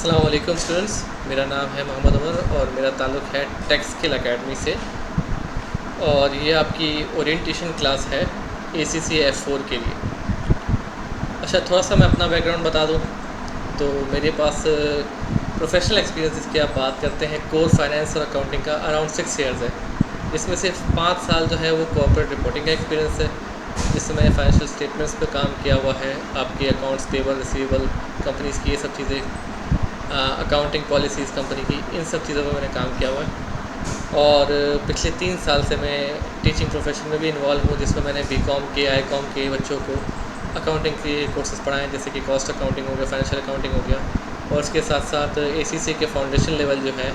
अस्सलाम वालेकुम स्टूडेंट्स, मेरा नाम है मोहम्मद उमर और मेरा ताल्लुक़ है टेक स्किल एकेडमी से। और ये आपकी ओरिएंटेशन क्लास है ACCA F4 के लिए। अच्छा, थोड़ा सा मैं अपना बैकग्राउंड बता दूँ तो मेरे पास प्रोफेशनल एक्सपीरियंस जिसकी आप बात करते हैं कोर फाइनेंस और अकाउंटिंग का अराउंड 6 ईयर्स है। इसमें से 5 साल जो है वो कॉर्पोरेट रिपोर्टिंग का एक्सपीरियंस है, जिसमें मैंने फाइनेंशियल स्टेटमेंट्स पे काम किया हुआ है, आपके अकाउंट्स पेबल रिसीवेबल कंपनीज़ की ये सब चीज़ें, अकाउंटिंग पॉलिसीज़ कंपनी की, इन सब चीज़ों पर मैंने काम किया हुआ है। और पिछले 3 साल से मैं टीचिंग प्रोफेशन में भी इन्वॉल्व हूँ, जिसमें मैंने BCom के ICOM के बच्चों को अकाउंटिंग के कोर्सेज़ पढ़ाएँ, जैसे कि कॉस्ट अकाउंटिंग हो गया, फाइनेंशियल अकाउंटिंग हो गया। और उसके साथ साथ ACCA के फाउंडेशन लेवल जो है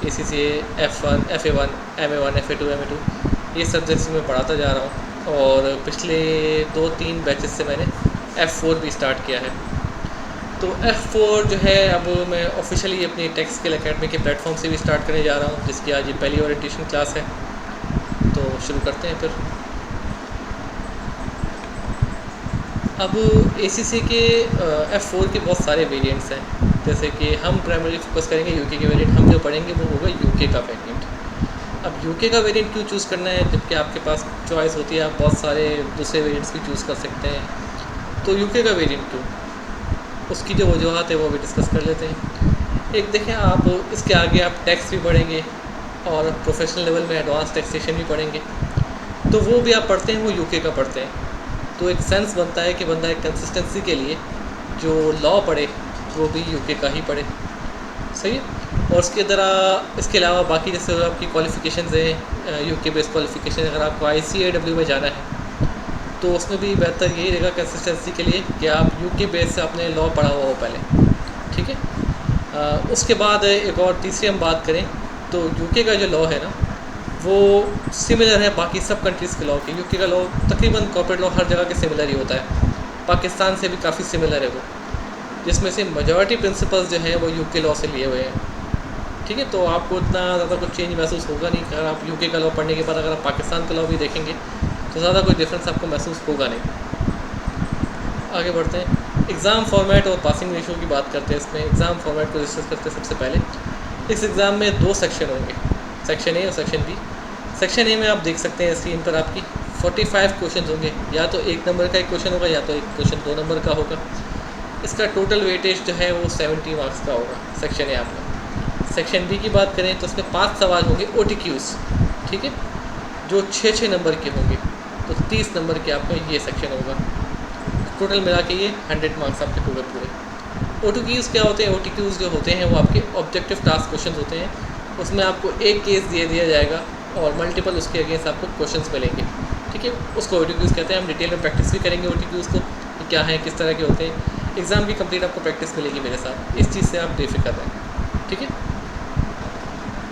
ACCA F1 FA1 MA1 FA2 MA2 ये सब्जेक्ट्स में पढ़ाता जा रहा हूँ। और पिछले 2-3 बैचेस से मैंने F4 भी स्टार्ट किया है। तो F4 जो है अब मैं ऑफिशियली अपनी टेक स्किल एकेडमी के प्लेटफॉर्म से भी स्टार्ट करने जा रहा हूँ, जिसकी आज ये पहली ओरिएंटेशन क्लास है। तो शुरू करते हैं फिर। अब ACCA के F4 के बहुत सारे वेरिएंट्स हैं, जैसे कि हम प्राइमरी फोकस करेंगे UK के वेरिएंट। हम जो पढ़ेंगे वो होगा UK का वेरिएंट। अब UK का वेरिएंट क्यों चूज़ करना है, जबकि आपके पास चॉइस होती है, आप बहुत सारे दूसरे वेरिएंट्स भी चूज़ कर सकते हैं। तो UK का वेरिएंट क्यों, उसकी जो वजूहत है वो भी डिस्कस कर लेते हैं। एक देखें, आप इसके आगे आप टैक्स भी पढ़ेंगे और प्रोफेशनल लेवल में एडवांस टैक्सेशन भी पढ़ेंगे, तो वो भी आप पढ़ते हैं, वो UK का पढ़ते हैं। तो एक सेंस बनता है कि बंदा एक कंसिस्टेंसी के लिए जो लॉ पढ़े वो भी UK का ही पढ़े, सही है। और इसके अलावा बाकी जैसे आपकी क्वालिफ़िकेशंस हैं, UK बेस्ड क्वालिफ़िकेशन, अगर आपको ICAW में जाना है तो उसमें भी बेहतर यही रहेगा कंसिस्टेंसी के लिए कि आप UK बेस से आपने लॉ पढ़ा हुआ हो पहले, ठीक है। उसके बाद एक और तीसरी हम बात करें तो UK का जो लॉ है ना, वो सिमिलर है बाकी सब कंट्रीज़ के लॉ के। UK का लॉ तकरीबन कॉर्पोरेट लॉ हर जगह के सिमिलर ही होता है, पाकिस्तान से भी काफ़ी सिमिलर है वो, जिसमें से मेजॉरिटी प्रिंसिपल्स जो है वो UK लॉ से लिए हुए हैं, ठीक है। तो आपको इतना ज़्यादा कुछ चेंज महसूस होगा नहीं। अगर आप UK का लॉ पढ़ने के बाद अगर आप पाकिस्तान का लॉ भी देखेंगे तो ज़्यादा कोई डिफरेंस आपको महसूस होगा नहीं। आगे बढ़ते हैं। एग्ज़ाम फॉर्मेट और पासिंग रेशियो की बात करते हैं। इसमें एग्ज़ाम फॉर्मेट को डिस्कस करते हैं। सबसे पहले इस एग्ज़ाम में 2 सेक्शन होंगे, सेक्शन A और सेक्शन B। सेक्शन A में आप देख सकते हैं स्क्रीन पर आपकी 45 क्वेश्चन होंगे, या तो 1 नंबर का एक क्वेश्चन होगा या तो एक क्वेश्चन 2 नंबर का होगा। इसका टोटल वेटेज जो है वो 70 मार्क्स का होगा सेक्शन A आपका। सेक्शन B की बात करें तो उसमें 5 सवाल होंगे OTQs, ठीक है, जो 6-6 नंबर के होंगे। तो 30 नंबर के आपका ये सेक्शन होगा। टोटल मिला के ये 100 मार्क्स आपके पूरे। OTQs क्या होते हैं? OTQs जो होते हैं वो आपके ऑब्जेक्टिव टास्क क्वेश्चन होते हैं। उसमें आपको एक केस दिया जाएगा और मल्टीपल उसके अगेंस्ट आपको क्वेश्चंस मिलेंगे, ठीक है। उसको OTQs कहते हैं। हम डिटेल में प्रैक्टिस भी करेंगे OTQs को, कि क्या है, किस तरह के होते हैं। एग्ज़ाम भी कंप्लीट आपको प्रैक्टिस मिलेगी मेरे साथ, इस चीज़ से आप बेफिक्र रहें, ठीक है।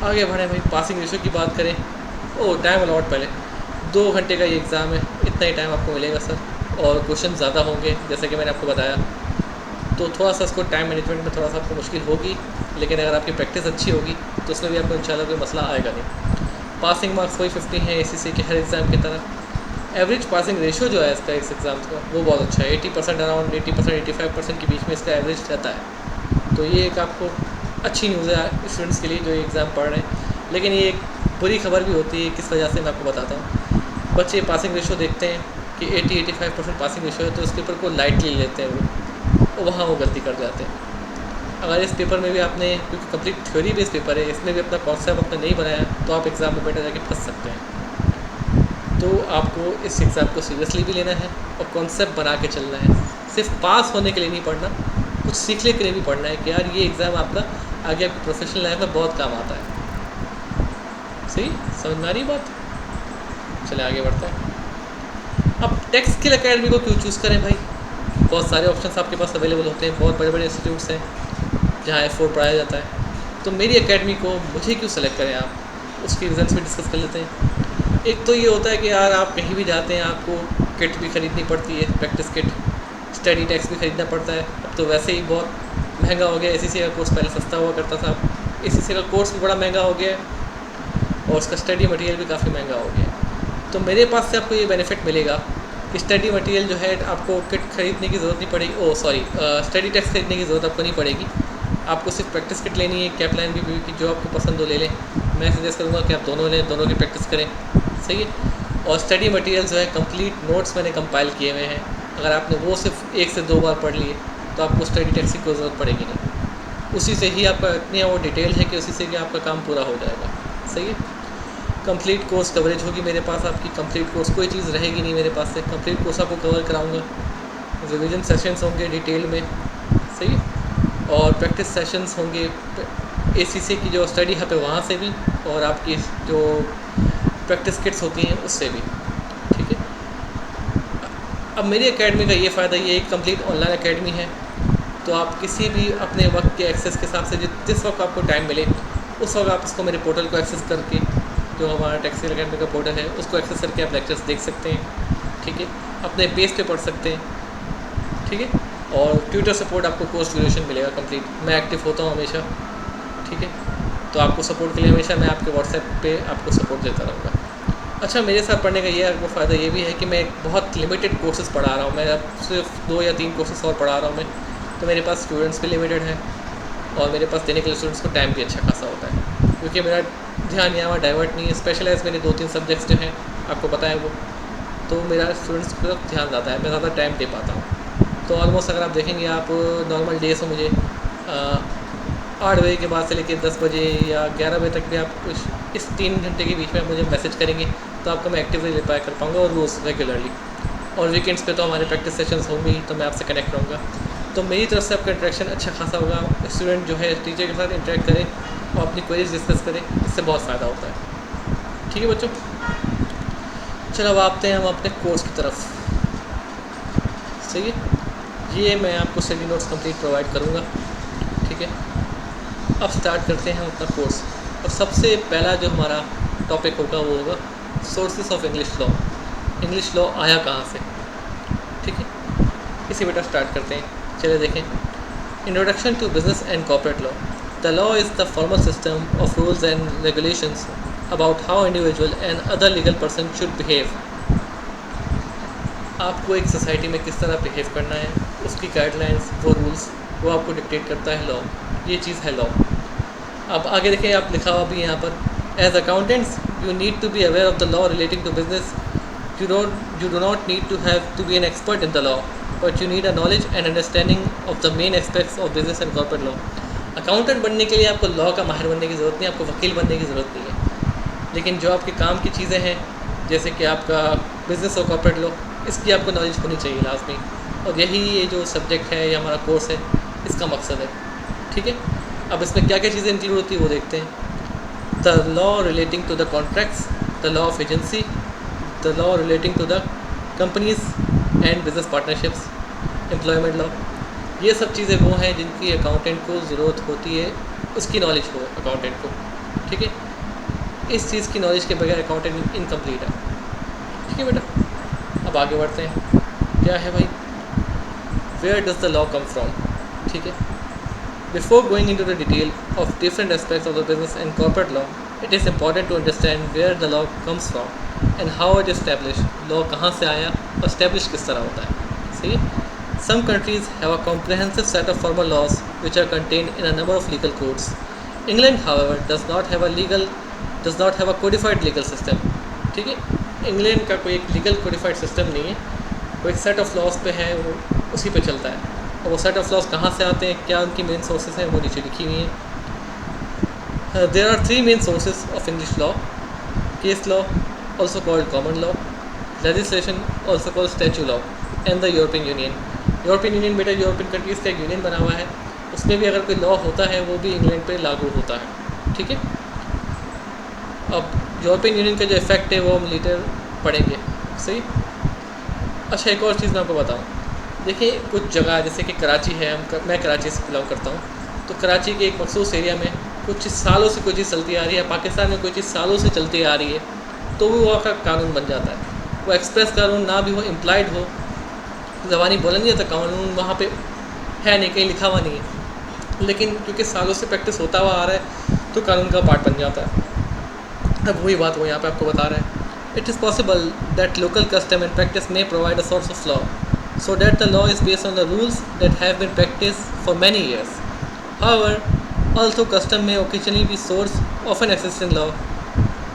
आगे बढ़ें भाई, पासिंग रेशियो की बात करें। टाइम अलॉट, पहले 2 घंटे का ये एग्ज़ाम है, इतना ही टाइम आपको मिलेगा सर। और क्वेश्चन ज़्यादा होंगे जैसे कि मैंने आपको बताया, तो थोड़ा सा इसको टाइम मैनेजमेंट में थोड़ा सा आपको मुश्किल होगी, लेकिन अगर आपकी प्रैक्टिस अच्छी होगी तो उसमें भी आपको इंशाल्लाह कोई मसला आएगा नहीं। पासिंग मार्क्स वही 50 हैं ACCA के हर एग्ज़ाम की तरह। एवरेज पासिंग रेशियो जो है इसका इस एग्ज़ाम का वो बहुत अच्छा है, 80% अराउंड 80% 85% के बीच में इसका एवरेज रहता है। तो ये एक आपको अच्छी न्यूज़ है स्टूडेंट्स के लिए जो ये एग्ज़ाम पढ़ रहे हैं। लेकिन ये एक बुरी खबर भी होती है, किस वजह से मैं आपको बताता हूँ। बच्चे पासिंग रेशियो देखते हैं कि 80-85% पासिंग रेशियो है, तो उस पेपर को लाइटली लेते हैं वो, वहाँ वो गलती कर जाते हैं। अगर इस पेपर में भी आपने, क्योंकि कंप्लीट थ्योरी बेस्ड पेपर है, इसमें भी अपना कॉन्सेप्ट आपने नहीं बनाया तो आप एग्ज़ाम में बेटर जाके फंस सकते हैं। तो आपको इस एग्ज़ाम को सीरियसली भी लेना है और कॉन्सेप्ट बना के चलना है। सिर्फ पास होने के लिए नहीं पढ़ना, कुछ सीखने के लिए भी पढ़ना है कि यार ये एग्ज़ाम आपका आगे आपकी प्रोफेशनल लाइफ में बहुत काम आता है। सही समझ में आ रही बात? चले आगे बढ़ते हैं। अब टेक स्किल एकेडमी को क्यों चूज़ करें भाई? बहुत सारे ऑप्शंस आपके पास अवेलेबल होते हैं, बहुत बड़े इंस्टीट्यूट्स हैं जहाँ F4 पढ़ाया जाता है। तो मेरी एकेडमी को मुझे क्यों सेलेक्ट करें आप, उसके रीज़न्स भी डिस्कस कर लेते हैं। एक तो ये होता है कि यार आप कहीं भी जाते हैं आपको किट भी ख़रीदनी पड़ती है, प्रैक्टिस किट, स्टडी टैक्स भी ख़रीदना पड़ता है। अब तो वैसे ही बहुत महंगा हो गया। ACCA का कोर्स पहले सस्ता हुआ करता था, ACCA का कोर्स भी बड़ा महंगा हो गया है और उसका स्टडी मटेरियल भी काफ़ी महंगा हो गया है। तो मेरे पास से आपको ये बेनिफिट मिलेगा कि स्टडी मटेरियल जो है आपको किट खरीदने की ज़रूरत नहीं पड़ेगी, स्टडी टैक्स खरीदने की ज़रूरत आपको नहीं पड़ेगी। आपको सिर्फ प्रैक्टिस किट लेनी है, कैपलाइन भी की जो आपको पसंद हो ले लें। मैं सजेस्ट करूँगा कि आप दोनों लें, दोनों की प्रैक्टिस करें, सही है। और स्टडी मटेरियल जो है कंप्लीट नोट्स मैंने कंपाइल किए हुए हैं, अगर आपने वो सिर्फ 1 से 2 बार पढ़ लिए तो आपको स्टडी टेक्स्ट की कोई ज़रूरत पड़ेगी नहीं। उसी से ही आपका इतनी वो डिटेल है कि उसी से ही आपका काम पूरा हो जाएगा, सही है। कंप्लीट कोर्स कवरेज होगी मेरे पास, आपकी कंप्लीट कोर्स कोई चीज़ रहेगी नहीं मेरे पास से, कंप्लीट कोर्स आपको कवर कराऊंगा। रिवीजन सेशंस होंगे डिटेल में, सही है। और प्रैक्टिस सेशंस होंगे ACC की जो स्टडी हब है वहाँ से भी, और आपकी जो प्रैक्टिस किट्स होती हैं उससे भी, ठीक है। अब मेरी एकेडमी का ये फ़ायदा ये एक कंप्लीट ऑनलाइन एकेडमी है, तो आप किसी भी अपने वक्त के एक्सेस के हिसाब से जिस वक्त आपको टाइम मिले उस वक्त आप इसको मेरे पोर्टल को एक्सेस करके, जो हमारा टेक्सटाइल एकेडमी का पोर्टल है उसको एक्सेस करके आप लेक्चर्स देख सकते हैं, ठीक है। अपने पेज पे पढ़ सकते हैं, ठीक है। और ट्विटर सपोर्ट आपको कोर्स ड्यूरेशन मिलेगा कंप्लीट, मैं एक्टिव होता हूँ हमेशा, ठीक है। तो आपको सपोर्ट के लिए हमेशा मैं आपके व्हाट्सएप पे आपको सपोर्ट देता रहूँगा। अच्छा, मेरे साथ पढ़ने का ये आपको फ़ायदा ये भी है कि मैं बहुत लिमिटेड कोर्सेज़ पढ़ा रहा हूँ, मैं अब सिर्फ 2 या 3 कोर्सेज़ और पढ़ा रहा हूँ मैं, तो मेरे पास स्टूडेंट्स भी लिमिटेड हैं और मेरे पास देने के लिए स्टूडेंट्स को टाइम भी अच्छा खासा होता है, क्योंकि मेरा ध्यान यहाँ डाइवर्ट नहीं है। स्पेशलाइज मेरे 2-3 सब्जेक्ट्स जो हैं आपको पता है वो, तो मेरा स्टूडेंट्स की तरफ ध्यान ज़्यादा है, मैं ज़्यादा टाइम दे पाता हूँ। तो ऑलमोस्ट अगर आप देखेंगे, आप नॉर्मल डेज़ हो मुझे 8 बजे के बाद से लेकर 10 बजे या 11 बजे तक भी आप कुछ इस 3 घंटे के बीच में मुझे मैसेज करेंगे तो आपको मैं एक्टिवली रिप्लाई कर पाऊँगा, और रोज़ रेगुलरली। और वीकेंड्स पे तो हमारे प्रैक्टिस सेशंस होंगे ही, तो मैं आपसे कनेक्ट रहूँगा। तो मेरी तरफ से आपका इंटरेक्शन अच्छा खासा होगा, स्टूडेंट जो है टीचर के साथ इंटरेक्ट करें और अपनी क्वेरीज डिस्कस करें, इससे बहुत फ़ायदा होता है, ठीक है बच्चों। चलो अब आते हैं हम अपने कोर्स की तरफ, सही है। ये मैं आपको स्टडी नोट्स कंप्लीट प्रोवाइड करूँगा, ठीक है। अब स्टार्ट करते हैं हम अपना कोर्स। और सबसे पहला जो हमारा टॉपिक होगा वो होगा sources of English law. English law आया कहाँ से, ठीक है। इसी बेटा स्टार्ट करते हैं, चलिए देखें। Introduction to business and corporate law. The law is the formal system of rules and regulations about how individual and other legal person should behave. आपको एक सोसाइटी में किस तरह बिहेव करना है, उसकी गाइडलाइंस, वो रूल्स, वो आपको डिक्टेट करता है लॉ। ये चीज़ है लॉ। अब आगे देखें, आप लिखा हुआ भी यहाँ पर, as accountants you need to be aware of the law relating to business. You do not need to have to be an expert in the law, but you need a knowledge and understanding of the main aspects of business and corporate law. Accountant बनने के लिए आपको law का माहिर बनने की ज़रूरत नहीं, आपको वकील बनने की ज़रूरत नहीं है, लेकिन जो आपके काम की चीज़ें हैं जैसे कि आपका बिज़नेस और कॉर्पोरेट लॉ, इसकी आपको नॉलेज होनी चाहिए लाजमी। और यही ये जो सब्जेक्ट है या हमारा कोर्स है इसका मकसद है, ठीक है। अब इसमें क्या क्या चीज़ें इंक्लूड होती है वो देखते हैं। The law relating to the contracts, the law of agency, the law relating to the companies and business partnerships, employment law। ये सब चीज़ें वो हैं जिनकी अकाउंटेंट को ज़रूरत होती है, उसकी नॉलेज हो अकाउंटेंट को, ठीक है। इस चीज़ की नॉलेज के बगैर अकाउंटेंट इनकम्प्लीट है, ठीक है बेटा। अब आगे बढ़ते हैं, क्या है भाई, where does the law come from, ठीक है। Before going into the detail of different aspects of the business and corporate law, it is important to understand where the law comes from and how it establish. Law कहाँ से आया और establish किस तरह होता है, सही है। Some countries have a comprehensive set of formal laws which are contained in a number of legal codes. England however does not have a codified legal system, ठीक है। इंग्लैंड का कोई एक लीगल कोडिफाइड सिस्टम नहीं है, वो एक set of laws पे है, वो उसी पे चलता है। और वो सेट ऑफ लॉज कहाँ से आते हैं, क्या उनकी मेन सोर्सेज हैं, वो नीचे लिखी हुई हैं। There are 3 main sources of English law: case law, also called common law; legislation, also called statute law; and the European Union। European union बेटा यूरोपियन कंट्रीज़ का एक यूनियन बना हुआ है, उसमें भी अगर कोई लॉ होता है वो भी इंग्लैंड पे लागू होता है, ठीक है। अब यूरोपियन यूनियन का जो इफेक्ट है वो हम लेटर पढ़ेंगे, सही। अच्छा, एक और चीज़ मैं आपको बताऊँ, देखिए कुछ जगह जैसे कि कराची है, मैं कराची से बिलोंग करता हूँ, तो कराची के एक मखसूस एरिया में कुछ सालों से कोई चीज़ चलती आ रही है, पाकिस्तान में कोई चीज़ सालों से चलती आ रही है, तो वो वहाँ का कानून बन जाता है। वो एक्सप्रेस कानून ना भी हो, इम्प्लाइड हो, ज़बानी बोला नहीं जाता, कानून वहाँ पे है नहीं, कहीं लिखा हुआ नहीं है, लेकिन क्योंकि सालों से प्रैक्टिस होता हुआ आ रहा है तो कानून का पार्ट बन जाता है। अब वही बात वो यहाँ पे आपको बता रहे हैं। It is possible that local custom and practice may provide a source of law, so that the law is based on the rules that have been practiced for many years। However, although custom may occasionally be source of an existing law,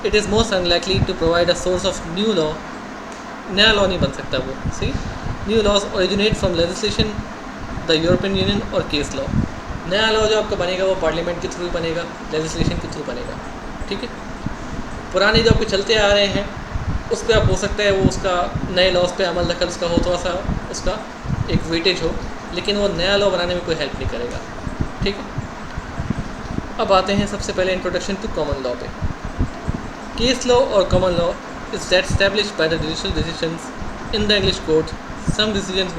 it is most unlikely to provide a source of new law. नया law नहीं बन सकता वो, सही। New laws originate from legislation, the European Union और case law. नया law जो आपका बनेगा वो पार्लियामेंट के थ्रू बनेगा, लेजिस्लेशन के थ्रू बनेगा, ठीक है। पुराने जो आपके चलते आ रहे हैं उस पर आप हो सकता है वो उसका नए लॉज पे अमल दखल उसका हो, थोड़ा सा उसका एक वेटेज हो, लेकिन वो नया लॉ बनाने में कोई हेल्प नहीं करेगा, ठीक है। अब आते हैं सबसे पहले इंट्रोडक्शन टू कॉमन लॉ पे। केस लॉ और common law is that established by the judicial decisions in the English court. Some decisions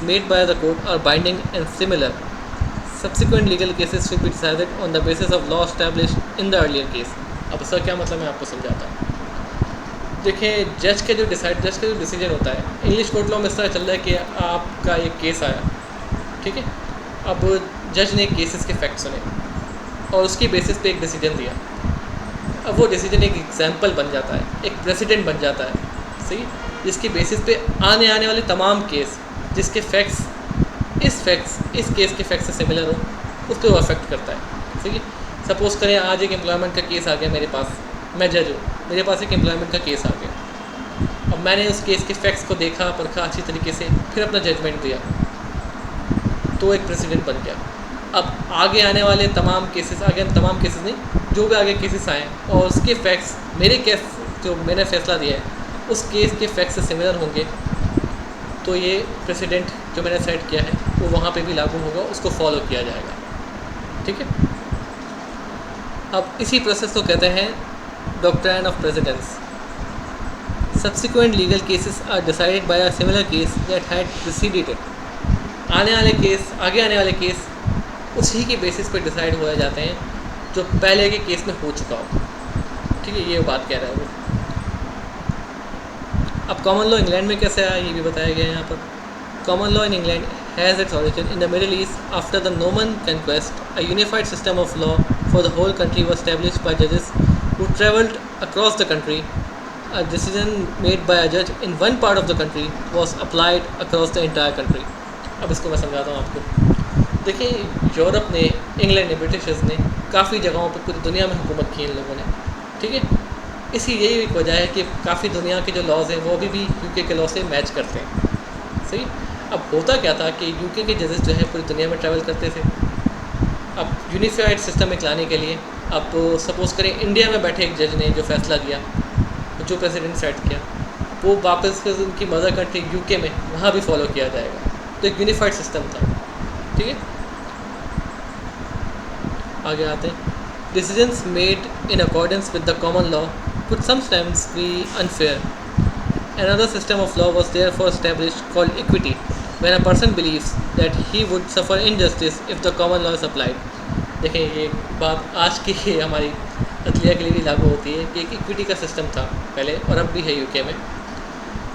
made by the court are binding and similar. Subsequent legal cases should be decided on the basis of law established in the earlier case. अब इसका क्या मतलब मैं आपको समझाता हूँ। देखिए, जज का जो डिसीजन होता है इंग्लिश कोर्ट लॉ में इस तरह चल रहा है कि आपका एक केस आया, ठीक है। अब जज ने केसेस के फैक्ट सुने और उसकी बेसिस पे एक डिसीजन दिया। अब वो डिसीजन एक एग्जाम्पल बन जाता है, एक प्रेसिडेंट बन जाता है, सही, जिसकी बेसिस पे आने वाले तमाम केस जिसके फैक्ट्स इस केस के फैक्ट से सिमिलर हो उसको अफेक्ट करता है, सही। सपोज़ करें आज एक एम्प्लॉयमेंट का केस आ गया मेरे पास, मैं जज हूँ, मेरे पास एक एम्प्लॉयमेंट का केस आ गया। अब मैंने उस केस के फैक्ट्स को देखा, परखा अच्छी तरीके से, फिर अपना जजमेंट दिया, तो एक प्रेसिडेंट बन गया। अब आगे आने वाले तमाम केसेस नहीं, जो भी आगे केसेस आए और उसके फैक्ट्स मेरे केस जो मैंने फैसला दिया है उस केस के फैक्ट्स से सिमिलर होंगे, तो ये प्रेसिडेंट जो मैंने सेट किया है वो वहाँ पे भी लागू होगा, उसको फॉलो किया जाएगा, ठीक है। अब इसी प्रोसेस को कहते हैं doctrine of precedence. Subsequent legal cases are decided by a similar case that had preceded it. आगे आने वाले केस उसी के बेसिस पे डिसाइड हो जाते हैं जो पहले के केस में हो चुका हो, ठीक है। ये बात कह रहा है वो। अब कॉमन लॉ इंग्लैंड में कैसे आया ये भी बताया गया है यहाँ पर। Common law in England has its origin in the Middle East after the Norman conquest. A unified system of law for the whole country was established by judges who travelled across the country. A decision made by a judge in one part of the country was applied across the entire country. अब इसको मैं समझाता हूँ आपको। देखिए, Europe ने, England ने, Britishers ने काफ़ी जगहों पर पूरी दुनिया में हुकूमत की इन लोगों ने, ठीक है। इसी यही एक वजह है कि काफ़ी दुनिया के जो लॉज हैं वो भी यूके के लॉ से मैच करते हैं, सही। अब होता क्या था कि यूके के जजेस जो है पूरी दुनिया में ट्रैवल करते थे। अब यूनिफाइड सिस्टम में लाने के लिए, अब सपोज़ करें इंडिया में बैठे एक जज ने जो फैसला दिया, जो प्रेसिडेंट सेट किया, वो वापस फिर उनकी मदर कंट्री यूके में वहाँ भी फॉलो किया जाएगा। तो एक यूनिफाइड सिस्टम था, ठीक है। आगे आते हैं। Decisions made in accordance with the common law could sometimes be unfair. Another system of law was therefore established called equity, when a person believes that he would suffer injustice if the common law is applied. देखें, ये बात आज की हमारी अदलिया के लिए भी लागू होती है कि एक इक्विटी का सिस्टम था पहले और अब भी है यूके में,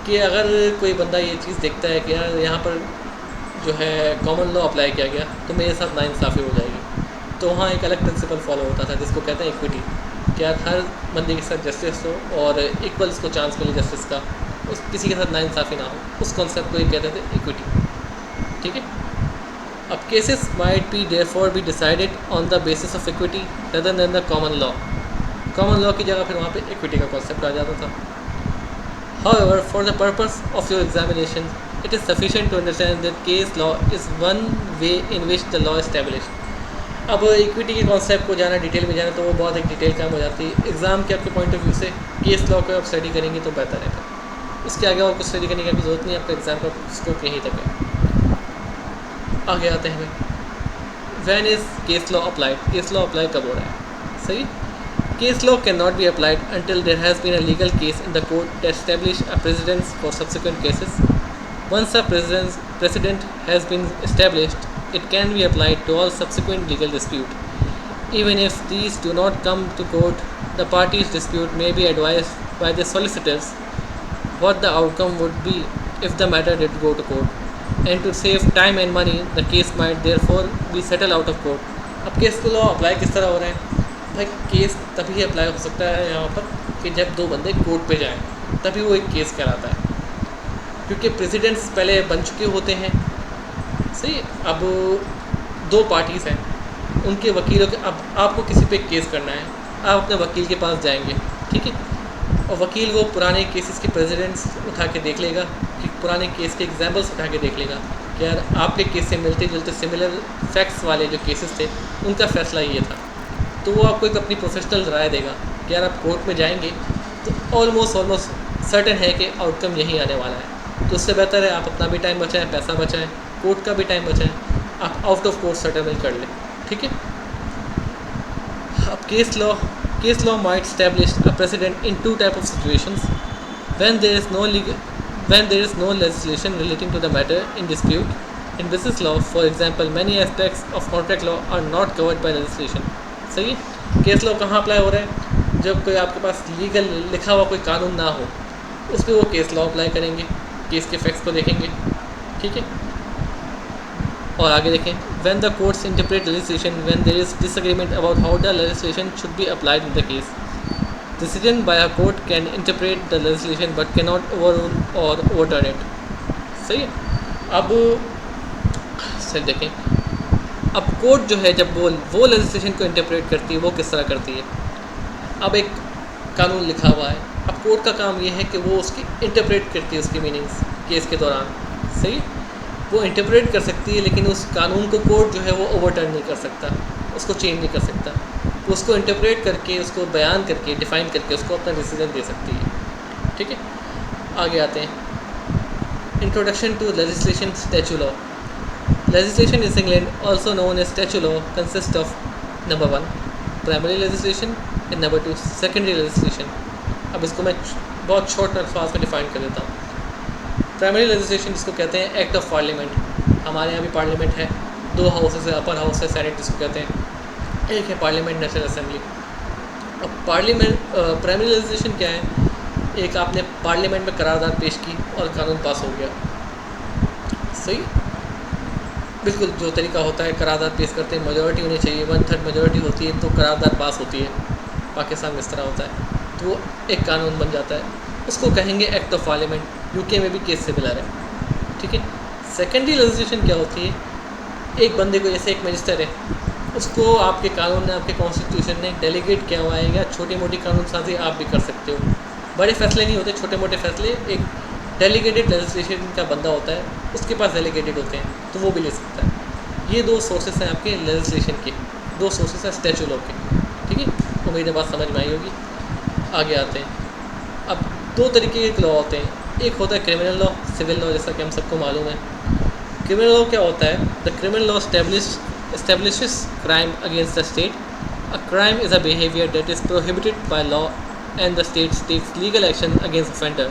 कि अगर कोई बंदा ये चीज़ देखता है कि यार यहाँ पर जो है कॉमन लॉ अप्लाई किया गया तो मेरे साथ नाइंसाफ़ी हो जाएगी, तो वहाँ एक अलग प्रिंसिपल फॉलो होता था जिसको कहते हैं इक्विटी, कि यार हर बंदे के साथ जस्टिस हो और इक्वल उसको चांस मिले जस्टिस का, उस किसी के साथ नाइंसाफ़ी ना हो, उस कॉन्सेप्ट को ये कहते थे इक्विटी, ठीक है। अब cases might be therefore be decided on the basis of equity rather than the common law. Common law की जगह फिर वहाँ पे इक्विटी का कॉन्सेप्ट आ जाता था। However, for the purpose of your examination, it is sufficient to understand that case law is one way in which the law is established. अब equity के कॉन्सेप्ट को जाना, डिटेल में जाना, तो वो बहुत एक डिटेल काम हो जाती है। एग्ज़ाम के आपके पॉइंट ऑफ व्यू से केस लॉ को आप स्टडी करेंगे तो बेहतर है। उसके आगे और कुछ स्टडी करने की जरूरत नहीं, आपका एग्ज़ाम का स्कोप यहीं तक है। आगे आते हैं, when is case law applied. Case law apply कब हो रहा है, सही। Case law cannot be applied until there has been a legal case in the court that establish a precedence for subsequent cases. Once a precedent has been established, it can be applied to all subsequent legal dispute. Even if these do not come to court, the parties' dispute may be advised by the solicitors what the outcome would be if the matter did go to court. And to save time and money, the case might therefore be settled out of court. अब case law apply किस तरह हो रहा है भाई? Case तभी apply हो सकता है यहाँ पर कि जब दो बंदे कोर्ट पे जाएं, तभी वो एक केस कहलाता है, क्योंकि प्रेसिडेंट्स पहले बन चुके होते हैं, सही। अब दो पार्टीज़ हैं, उनके वकीलों के, अब आपको किसी पे केस करना है, आप अपने वकील के पास जाएंगे, ठीक है, और वकील वो पुराने केसेस के प्रेसिडेंट्स उठा के देख लेगा, कि पुराने केस के एग्जाम्पल्स उठा के देख लेगा कि यार आपके केस से मिलते जुलते सिमिलर फैक्ट्स वाले जो केसेस थे उनका फ़ैसला ये था, तो वो आपको एक अपनी प्रोफेशनल राय देगा कि यार आप कोर्ट में जाएंगे तो ऑलमोस्ट सर्टेन है कि आउटकम यही आने वाला है, तो उससे बेहतर है आप अपना भी टाइम बचाएं, पैसा बचाएं, कोर्ट का भी टाइम बचाएं, आप आउट ऑफ कोर्ट सेटलमेंट कर लें, ठीक है। अब case law might establish a precedent in two type of situations when there is no legislation relating to the matter in dispute. In business law, for example, many aspects of contract law are not covered by legislation. सही है। Case law कहाँ apply हो रहा है? जब कोई आपके पास legal लिखा हुआ कोई कानून ना हो, उस पर वो केस लॉ अप्लाई करेंगे, केस के फैक्ट्स को देखेंगे, ठीक है। और आगे देखें, when the courts interpret legislation when there is disagreement about how the legislation should be applied in the case. Decision by a court can interpret the legislation but cannot overrule or overturn it. सही है। अब सही देखें, अब court जो है जब वो लेजिस्लेशन को इंटरप्रेट करती है, वो किस तरह करती है। अब एक कानून लिखा हुआ है, अब कोर्ट का काम ये है कि वो उसकी इंटरप्रेट करती है, उसकी मीनिंग्स केस के दौरान, सही है? वो इंटरप्रेट कर सकती है, लेकिन उस कानून को कोर्ट जो है वो ओवरटर्न नहीं कर सकता, उसको चेंज नहीं कर सकता, उसको इंटरप्रेट करके, उसको बयान करके, डिफ़ाइन करके उसको अपना डिसीजन दे सकती है, ठीक है। आगे आते हैं, introduction to legislation statute law. Legislation in England also known as statute law consist of number 1 primary legislation and number 2 secondary legislation. अब इसको मैं बहुत शॉर्ट अल्फाज में डिफ़ाइन कर देता हूँ। प्राइमरी लेजिस्लेशन जिसको कहते हैं एक्ट ऑफ पार्लियामेंट, हमारे यहाँ भी पार्लियामेंट है, 2 हाउसेस है, अपर हाउस है, सेनेट जिसको कहते हैं, एक है पार्लियामेंट, नेशनल असेंबली। अब पार्लियामेंट प्राइमरी लेजिस्लेशन क्या है? एक आपने पार्लियामेंट में करारदाद पेश की और कानून पास हो गया, सही, बिल्कुल जो तरीका होता है करारदाद पेश करते हैं, मेजॉरिटी होनी चाहिए, 1/3 मेजॉरिटी होती है तो करारदाद पास होती है, पाकिस्तान में इस तरह होता है, तो वो एक कानून बन जाता है, उसको कहेंगे एक्ट ऑफ पार्लियामेंट। यूके में भी केस सिमिलर है, ठीक है। सेकेंडरी लेजिस्लेशन क्या होती है? एक बंदे को, जैसे एक मजिस्टर है, उसको आपके कानून ने, आपके कॉन्स्टिट्यूशन ने डेलीगेट किया हुआ है, या छोटी मोटी कानून साजी आप भी कर सकते हो, बड़े फैसले नहीं होते, छोटे मोटे फैसले एक डेलीगेटेड लेजिस्लेशन का बंदा होता है, उसके पास डेलीगेटेड होते हैं, तो वो भी ले सकता है। ये 2 सोर्सेस हैं आपके लेजिस्लेशन के, 2 सोर्सेस हैं स्टैच्यू लॉ के, ठीक है। उम्मीद है बात समझ में आई होगी। आगे आते हैं, अब 2 तरीके के लॉ होते हैं, एक होता है क्रिमिनल लॉ, सिविल लॉ, जैसा कि हम सबको मालूम है। क्रिमिनल लॉ क्या होता है? The criminal law establishes crime against the state. A crime is a behavior that is prohibited by law and the state takes legal action against offender.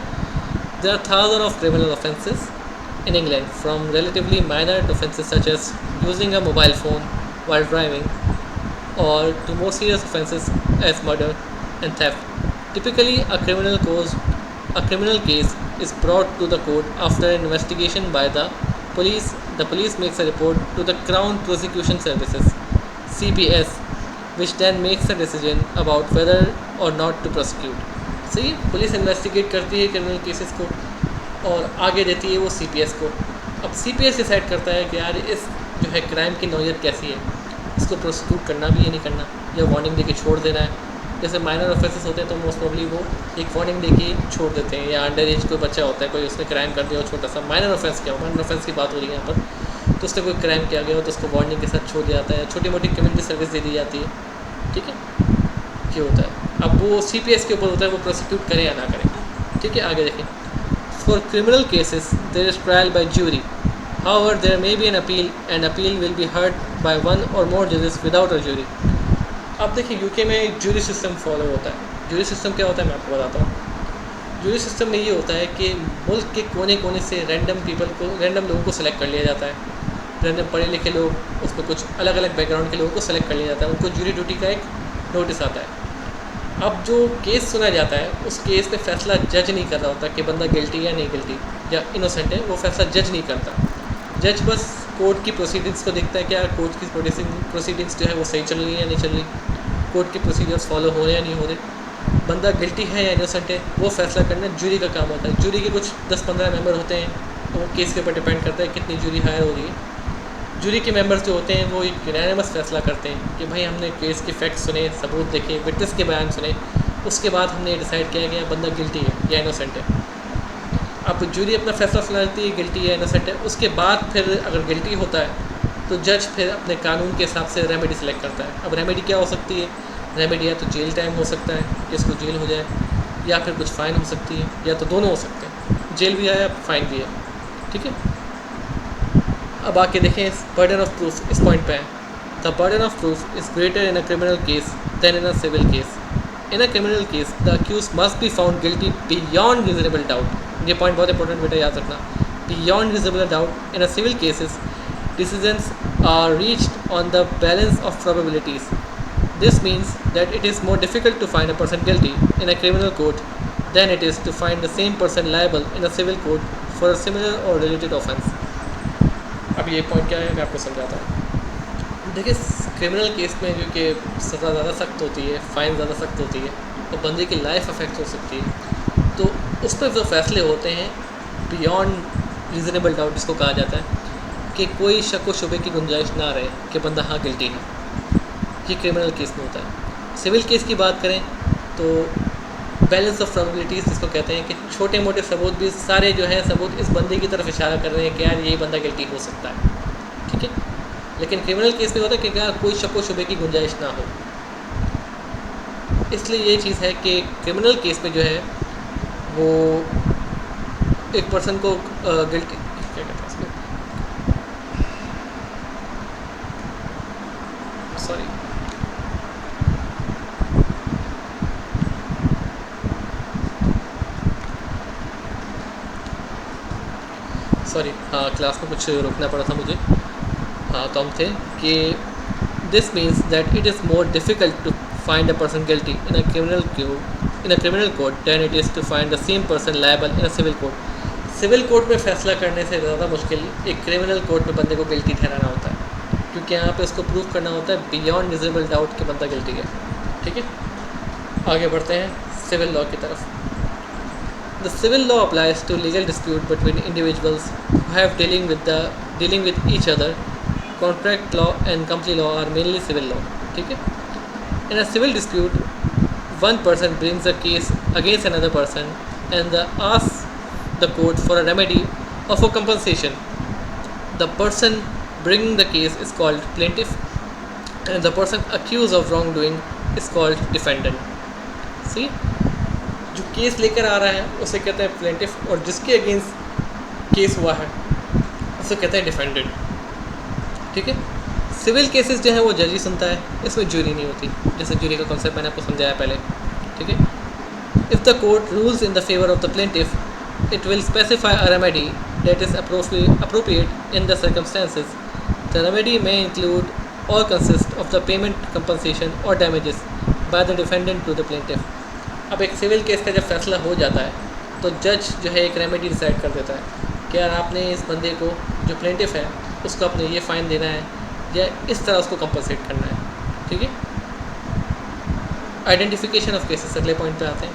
There are thousands of criminal offences in England, from relatively minor offences such as using a mobile phone while driving, or to more serious offences as murder and theft. Typically, a criminal case is brought to the court after an investigation by the police. The police makes a report to the Crown Prosecution Services (CPS), which then makes a decision about whether or not to prosecute. सही, police investigate करती है criminal cases को और आगे देती है वो CPS को। अब CPS डिसाइड करता है कि यार इस जो है क्राइम की नौयत कैसी है, इसको प्रोसिक्यूट करना भी है नहीं करना, या वार्निंग देके छोड़ देना है। जैसे माइनर ऑफेंसेस होते हैं तो मोस्ट प्रॉब्ली वो एक वार्निंग देके छोड़ देते हैं, या अंडर एज कोई बच्चा होता है, कोई उसने क्राइम कर दिया हो छोटा सा, माइनर ऑफेंस क्या हो, माइनर ऑफेंस की बात हो रही है यहाँ पर, तो उसने कोई क्राइम किया गया हो तो उसको वार्निंग के साथ छोड़ दिया जाता है, छोटी मोटी कम्युनिटी सर्विस दे दी जाती है, ठीक है। ये होता है, अब वो CPS के ऊपर होता है वो प्रोसिक्यूट करें या ना करें, ठीक है। आगे देखें, for criminal cases there is trial by jury, however there may be an appeal and appeal will be heard by 1 or more जजेस विदाउट अ ज्यूरी। अब देखिए यूके में एक ज्यूरी सिस्टम फॉलो होता है। ज्यूरी सिस्टम क्या होता है मैं आपको बताता हूँ। ज्यूरी सिस्टम में ये होता है कि मुल्क के कोने कोने से रैंडम लोगों को सेलेक्ट कर लिया जाता है, रैंडम पढ़े लिखे लोग, उसमें कुछ अलग अलग बैकग्राउंड के लोगों को सेलेक्ट कर लिया जाता है, उनको ज्यूरी ड्यूटी का एक नोटिस आता है। अब जो केस सुना जाता है उस केस में फ़ैसला जज नहीं कर रहा होता कि बंदा गिल्टी या नहीं गिल्टी या इनोसेंट है, वो फैसला जज नहीं करता। जज बस कोर्ट की प्रोसीडिंग्स को देखता है कि यार कोर्ट की प्रोसीडिंग्स जो है वो सही चल रही है या नहीं चल रही, कोर्ट के प्रोसीजर्स फॉलो हो रहे हैं या नहीं हो रहे, बंदा गिल्टी है या इनोसेंट है, वो फैसला करना जूरी का काम होता है। जूरी के कुछ 10-15 मेंबर होते हैं, तो वो केस के ऊपर डिपेंड करता है कितनी जूरी हायर हो रही है। जूरी के मेंबर्स जो होते हैं वो एक यूनानिमस फैसला करते हैं कि भाई हमने केस के फैक्ट्स सुने, सबूत देखे, विटनेस के बयान सुने, उसके बाद हमने डिसाइड किया कि बंदा गिल्टी है या इनोसेंट है। अब जूरी अपना फैसला सुनाती है गिल्टी या इनोसेंट है, उसके बाद फिर अगर गिल्टी होता है तो जज फिर अपने कानून के हिसाब से रेमेडी सेलेक्ट करता है। अब रेमेडी क्या हो सकती है? रेमेडी या तो जेल टाइम हो सकता है कि इसको जेल हो जाए, या फिर कुछ फ़ाइन हो सकती है, या तो दोनों हो सकते हैं, जेल भी है या फाइन भी है। ठीक है, अब आके देखें इस बर्डन ऑफ प्रूफ, इस पॉइंट पे है। The burden of proof is greater in a criminal case than in a civil case. In a criminal case the accused must be found guilty beyond reasonable doubt. ये point बहुत important बेटा, याद रखना, beyond reasonable doubt. In a civil cases decisions are reached on the balance of probabilities. This means that it is more difficult to find a person guilty in a criminal court than it is to find the same person liable in a civil court for a similar or related offense. अब ये point क्या है मैं आपको समझाता हूँ। देखिए, criminal case में जो कि सज़ा ज़्यादा सख्त होती है, फ़ाइन ज़्यादा सख्त होती है और बंदे की लाइफ अफेक्ट हो सकती है, तो उस पर जो फैसले होते हैं बियॉन्ड रीज़नेबल डाउट जिसको कहा जाता है, कि कोई शक व शुबे की गुंजाइश ना रहे कि बंदा हाँ गिल्टी है। ये क्रिमिनल केस में होता है। सिविल केस की बात करें तो बैलेंस ऑफ प्रोबेबिलिटीज़ जिसको कहते हैं कि छोटे मोटे सबूत भी सारे जो हैं सबूत इस बंदे की तरफ इशारा कर रहे हैं कि यार यही बंदा गिल्टी हो सकता है। ठीक है, लेकिन क्रिमिनल केस में होता है कि यार कोई शक व शुबे की गुंजाइश ना हो। इसलिए ये चीज़ है कि क्रिमिनल केस में जो है वो एक पर्सन को गिल्टी क्या कहते हैं इसको, सॉरी हाँ, क्लास में कुछ रुकना पड़ा था मुझे। हाँ, तो हम थे कि this means that it is more difficult to find a person guilty in a criminal court than it is to find the same person liable in a civil court. Civil court में फ़ैसला करने से ज़्यादा मुश्किल एक criminal court में बंदे को गिल्टी ठहराना होता है, क्योंकि यहाँ पे उसको प्रूव करना होता है बियॉन्ड रीजनेबल डाउट कि बंदा गिल्टी है। ठीक है, आगे बढ़ते हैं सिविल लॉ की तरफ। The civil law applies to legal dispute between individuals who have dealing with each other. Contract law and company law are mainly civil law. ठीक है, in a civil dispute one person brings a case against another person and asks the court for a remedy और for compensation. The person bringing the case is called plaintiff and the person accused of wrongdoing is called defendant. See, जो case लेकर आ रहा है उसे कहते हैं plaintiff और जिसके अगेंस्ट केस हुआ है उसे कहते हैं डिफेंडेंट। ठीक है, सिविल केसेस जो है वो जज ही सुनता है, इसमें जूरी नहीं होती, जैसे जूरी का कॉन्सेप्ट मैंने आपको समझाया पहले। ठीक है, if the court rules in the favour of the plaintiff it will specify a remedy that is appropriate in the circumstances. The remedy may include or consist of the payment, compensation or damages by the defendant to the plaintiff. अब एक civil case का जब फैसला हो जाता है तो जज जो है एक रेमेडी डिसाइड कर देता है कि यार आपने इस बंदे को जो प्लेंटिफ है उसको आपने ये फ़ाइन देना है या इस तरह उसको कंपनसेट करना है। ठीक है, आइडेंटिफिकेशन ऑफ केसेस अगले पॉइंट पे आते हैं।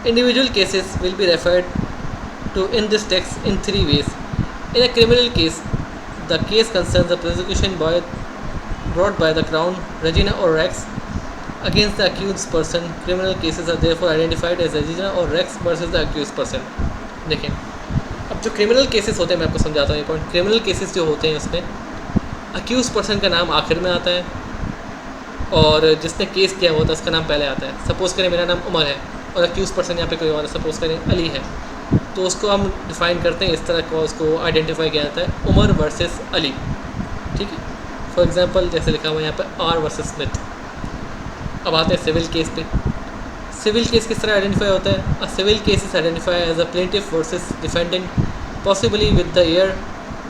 Individual cases will be referred to in this text in three ways. In a criminal case, the case concerns the prosecution brought by the Crown, Regina or Rex against the accused person. Criminal cases are therefore identified as Regina or Rex versus the accused person. देखें, अब जो criminal cases होते हैं मैं आपको समझाता हूँ ये पॉइंट। क्रिमिनल केसेस जो होते हैं उसमें अक्यूज पर्सन का नाम आखिर में आता है और जिसने केस किया होता है उसका नाम पहले आता है। सपोज़ करें मेरा नाम उमर है और अक्यूज पर्सन यहाँ पे कोई और, सपोज़ करें अली है, तो उसको हम डिफ़ाइन करते हैं इस तरह का, उसको आइडेंटिफाई किया जाता है उमर वर्सेस अली। ठीक है, फॉर एग्जांपल जैसे लिखा हुआ है यहाँ पे आर वर्सेस स्मिथ। अब आते हैं सिविल केस पे। सिविल केस किस तरह आइडेंटिफाई होता है? A civil case is identify as a plaintiff versus defendant, possibly with the year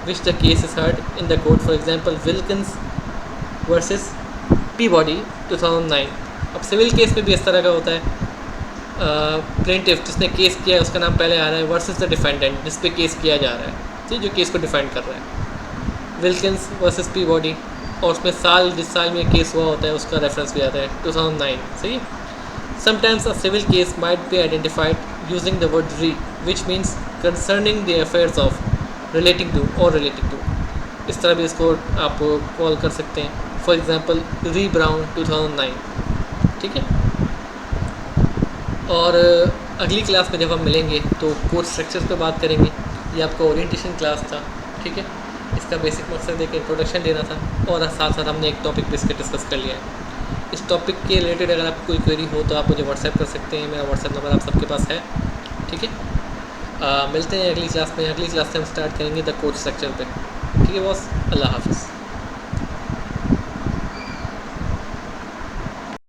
which the case is heard in the court. For example Wilkins versus Peabody 2009। अब civil case में भी इस तरह का होता है, प्लेंटिफ जिसने केस किया है उसका नाम पहले आ रहा है वर्सेस द डिफेंडेंट जिस पे केस किया जा रहा है, ठीक, जो केस को डिफेंड कर रहा है। विल्किंस वर्सेस पीबॉडी और उसमें साल जिस साल में केस हुआ होता है उसका रेफरेंस भी आता है 2009। सही। Sometimes a civil case might be identified using the word re which means concerning the affairs of, relating to और रिलेटिंग टू। इस तरह भी इसको आप कॉल कर सकते हैं। फॉर एग्ज़ाम्पल री ब्राउन 2009, ठीक है। और अगली क्लास में जब हम मिलेंगे तो कोर्स स्ट्रक्चर्स पे बात करेंगे। ये आपका ओरिएंटेशन क्लास था, ठीक है। इसका बेसिक मकसद एक इंट्रोडक्शन देना था और साथ साथ हमने एक टॉपिक डिस्कस कर लिया है। इस टॉपिक के रिलेटेड अगर आपको कोई क्वेरी हो तो आप मुझे व्हाट्सएप कर सकते हैं, मेरा व्हाट्सएप नंबर आप सबके पास है, ठीक है। मिलते हैं अगली क्लास में। अगली क्लास से हम स्टार्ट करेंगे द कोर्स स्ट्रक्चर पे, ठीक है बॉस। अल्लाह हाफ़िज़।